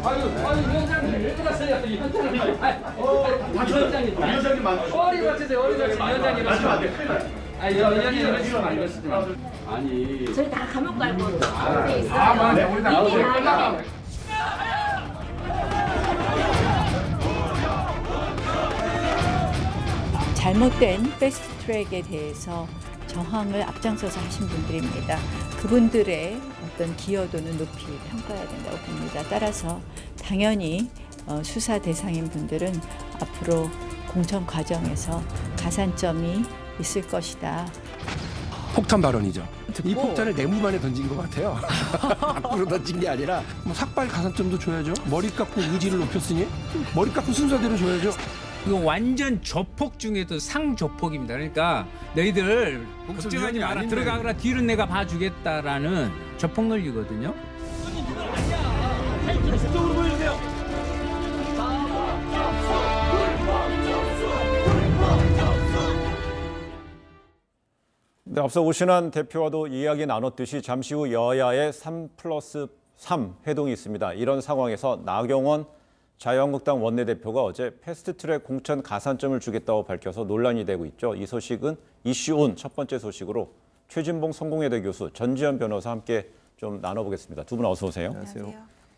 아유, 위원장님 왜 그러세요? 위원장님. 위원장님 만드세요. 허리 맞추세요. 허리 맞추세요. 위원장님 맞으면 안 돼. 큰일 나요. 위원장님 이러시면 안 되시죠. 아니. 저희 다 감옥 갈고 돼 있어요. 맞네. 우리 다 이게 끝나가. 잘못된 패스트트랙에 대해서 저항을 앞장서서 하신 분들입니다. 그분들의 어떤 기여도는 높이 평가해야 된다고 봅니다. 따라서 당연히 수사 대상인 분들은 앞으로 공천 과정에서 가산점이 있을 것이다. 폭탄 발언이죠. 이 폭탄을 내무반에 던진 것 같아요. 앞으로 던진 게 아니라 뭐 삭발 가산점도 줘야죠. 머리 깎고 의지를 높였으니 머리 깎고 순서대로 줘야죠. 이거 완전 조폭 중에도 상조폭입니다. 그러니까 너희들 걱정하지 마라. 들어가거라. 뒤는 내가 봐주겠다라는 조폭 논리거든요. 네, 앞서 오신환 대표와도 이야기 나눴듯이 잠시 후 여야의 3+3 회동이 있습니다. 이런 상황에서 나경원 자유한국당 원내대표가 어제 패스트트랙 공천 가산점을 주겠다고 밝혀서 논란이 되고 있죠. 이 소식은 이슈온 첫 번째 소식으로 최진봉 성공회대 교수, 전지현 변호사 함께 좀 나눠보겠습니다. 두 분 어서 오세요. 안녕하세요.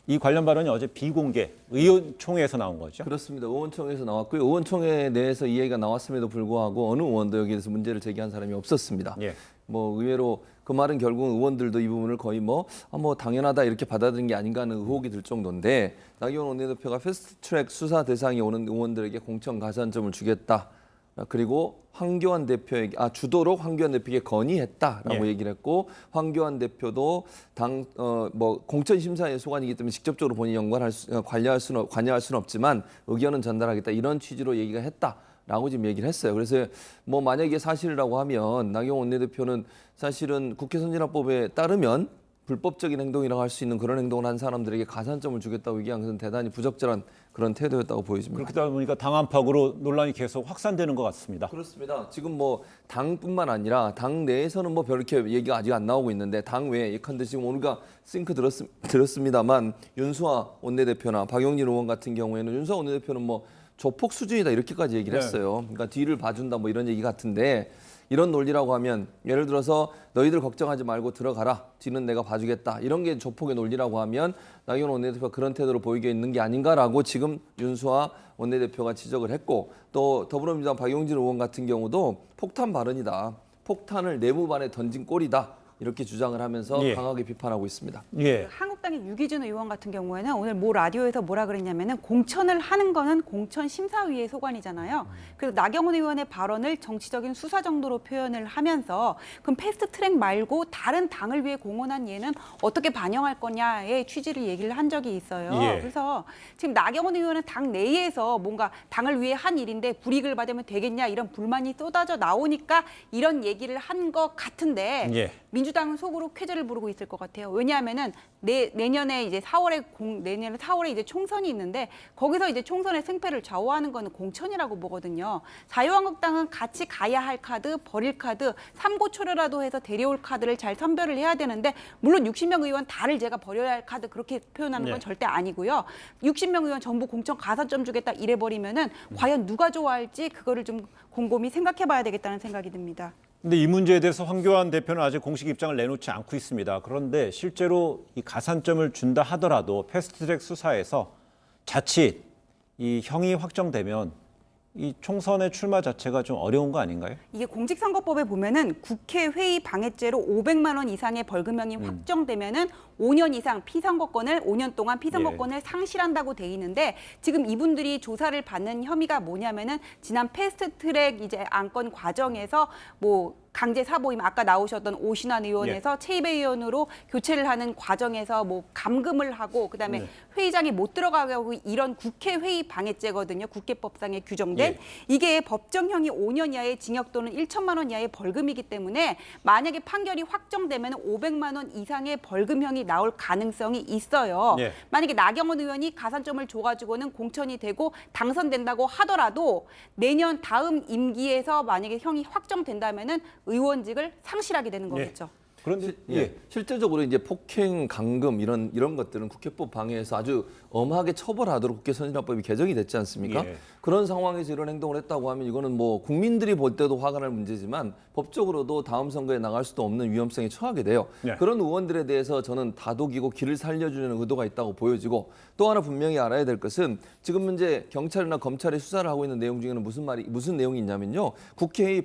이 관련 발언이 어제 비공개 의원총회에서 나온 거죠? 그렇습니다. 의원총회에서 나왔고요. 의원총회 내에서 이 얘기가 나왔음에도 불구하고 어느 의원도 여기에 대해서 문제를 제기한 사람이 없었습니다. 예. 뭐 의외로 그 말은 결국 의원들도 이 부분을 거의 뭐 당연하다 이렇게 받아들인 게 아닌가 하는 의혹이 들 정도인데 나경원 원내대표가 패스트트랙 수사 대상에 오는 의원들에게 공천 가산점을 주겠다. 그리고 황교안 대표에게 주도록 황교안 대표에게 건의했다라고 얘기를 했고 황교안 대표도 공천 심사의 소관이기 때문에 직접적으로 본인이 관여할 수는 없지만 의견은 전달하겠다 이런 취지로 얘기가 했다라고 지금 얘기를 했어요. 그래서 뭐 만약에 사실이라고 하면 나경원 원내대표는 사실은 국회 선진화법에 따르면 불법적인 행동이라고 할 수 있는 그런 행동을 한 사람들에게 가산점을 주겠다고 얘기한 것은 대단히 부적절한 그런 태도였다고 보여집니다. 그렇다 보니까 당 안팎으로 논란이 계속 확산되는 것 같습니다. 그렇습니다. 지금 뭐 당뿐만 아니라 당 내에서는 뭐 별 이렇게 얘기가 아직 안 나오고 있는데 당 외에 예컨대 지금 오늘가 싱크 들었습니다만 윤수아 원내대표나 박용진 의원 같은 경우에는 윤수아 원내대표는 뭐 조폭 수준이다 이렇게까지 얘기를 했어요. 그러니까 뒤를 봐준다 뭐 이런 얘기 같은데 이런 논리라고 하면 예를 들어서 너희들 걱정하지 말고 들어가라. 뒤는 내가 봐주겠다. 이런 게 조폭의 논리라고 하면 나경원 원내대표가 그런 태도로 보이게 있는 게 아닌가라고 지금 윤수아 원내대표가 지적을 했고 또 더불어민주당 박용진 의원 같은 경우도 폭탄 발언이다. 폭탄을 내무반에 던진 꼴이다. 이렇게 주장을 하면서 강하게 비판하고 있습니다. 그 한국당의 유기준 의원 같은 경우에는 오늘 모 라디오에서 뭐라 그랬냐면은 공천을 하는 거는 공천심사위의 소관이잖아요. 그래서 나경원 의원의 발언을 정치적인 수사 정도로 표현을 하면서 그럼 패스트트랙 말고 다른 당을 위해 공헌한 예는 어떻게 반영할 거냐의 취지를 얘기를 한 적이 있어요. 그래서 지금 나경원 의원은 당 내에서 뭔가 당을 위해 한 일인데 불이익을 받으면 되겠냐 이런 불만이 쏟아져 나오니까 이런 얘기를 한 것 같은데 민주당은 속으로 쾌재를 부르고 있을 것 같아요. 왜냐하면은 내년에 이제 내년에 4월에 이제 총선이 있는데 거기서 이제 총선의 승패를 좌우하는 거는 공천이라고 보거든요. 자유한국당은 같이 가야 할 카드, 버릴 카드, 삼고초려라도 해서 데려올 카드를 잘 선별을 해야 되는데 물론 60명 의원 다를 제가 버려야 할 카드 그렇게 표현하는 건 절대 아니고요. 60명 의원 전부 공천 가산점 주겠다 이래 버리면은 과연 누가 좋아할지 그거를 좀 곰곰이 생각해봐야 되겠다는 생각이 듭니다. 근데 이 문제에 대해서 황교안 대표는 아직 공식 입장을 내놓지 않고 있습니다. 그런데 실제로 이 가산점을 준다 하더라도 패스트트랙 수사에서 자칫 이 형이 확정되면 이 총선의 출마 자체가 좀 어려운 거 아닌가요? 이게 공직선거법에 보면은 국회 회의 방해죄로 500만 원 이상의 벌금형이 확정되면은 5년 이상 피선거권을 5년 동안 피선거권을 상실한다고 돼 있는데 지금 이분들이 조사를 받는 혐의가 뭐냐면은 지난 패스트트랙 이제 안건 과정에서 뭐 강제 사보임 아까 나오셨던 오신환 의원에서 최이배 의원으로 교체를 하는 과정에서 뭐 감금을 하고 그다음에 회의장에 못 들어가게 하고 이런 국회 회의 방해죄거든요. 국회법상에 규정된 이게 법정형이 5년 이하의 징역 또는 1천만 원 이하의 벌금이기 때문에 만약에 판결이 확정되면 500만 원 이상의 벌금형이 나올 가능성이 있어요. 만약에 나경원 의원이 가산점을 줘가지고는 공천이 되고 당선된다고 하더라도 내년 다음 임기에서 만약에 형이 확정된다면은 의원직을 상실하게 되는 거겠죠. 그런데 예. 실제적으로 이제 폭행, 강금 이런 것들은 국회법 방해에서 아주 엄하게 처벌하도록 국회 선진화법이 개정이 됐지 않습니까? 예. 그런 상황에서 이런 행동을 했다고 하면 이거는 뭐 국민들이 볼 때도 화가 날 문제지만 법적으로도 다음 선거에 나갈 수도 없는 위험성에 처하게 돼요. 네. 그런 의원들에 대해서 저는 다독이고 길을 살려주는 의도가 있다고 보여지고 또 하나 분명히 알아야 될 것은 지금 현재 경찰이나 검찰이 수사를 하고 있는 내용 중에는 무슨 내용이 있냐면요. 국회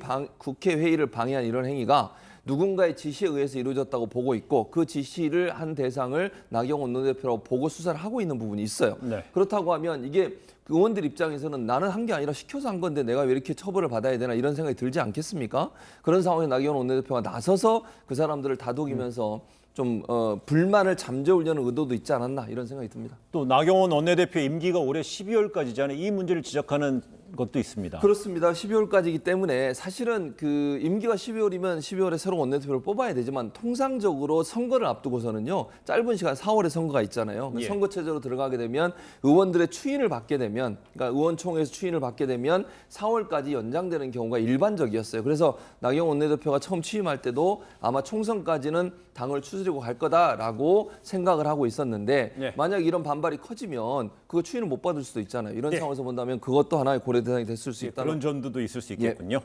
회의를 방해한 이런 행위가 누군가의 지시에 의해서 이루어졌다고 보고 있고 그 지시를 한 대상을 나경원 원내대표라고 보고 수사를 하고 있는 부분이 있어요. 네. 그렇다고 하면 이게 의원들 입장에서는 나는 한 게 아니라 시켜서 한 건데 내가 왜 이렇게 처벌을 받아야 되나 이런 생각이 들지 않겠습니까? 그런 상황에 나경원 원내대표가 나서서 그 사람들을 다독이면서 좀 불만을 잠재우려는 의도도 있지 않았나 이런 생각이 듭니다. 또 나경원 원내대표 임기가 올해 12월까지잖아요. 이 문제를 지적하는 것도 있습니다. 그렇습니다. 12월까지이기 때문에 사실은 그 임기가 12월이면 12월에 새로운 원내대표를 뽑아야 되지만 통상적으로 선거를 앞두고서는요. 짧은 시간 4월에 선거가 있잖아요. 예. 선거 체제로 들어가게 되면 의원들의 추인을 받게 되면 그러니까 의원총회에서 추인을 받게 되면 4월까지 연장되는 경우가 일반적이었어요. 그래서 나경원 원내대표가 처음 취임할 때도 아마 총선까지는 당을 추스리고 갈 거다라고 생각을 하고 있었는데 예. 만약 이런 반발이 커지면 그거 추인을 못 받을 수도 있잖아요. 이런 예. 상황에서 본다면 그것도 하나의 고려 대상이 됐을 수 있다는 그런 전두도 있을 수 있겠군요.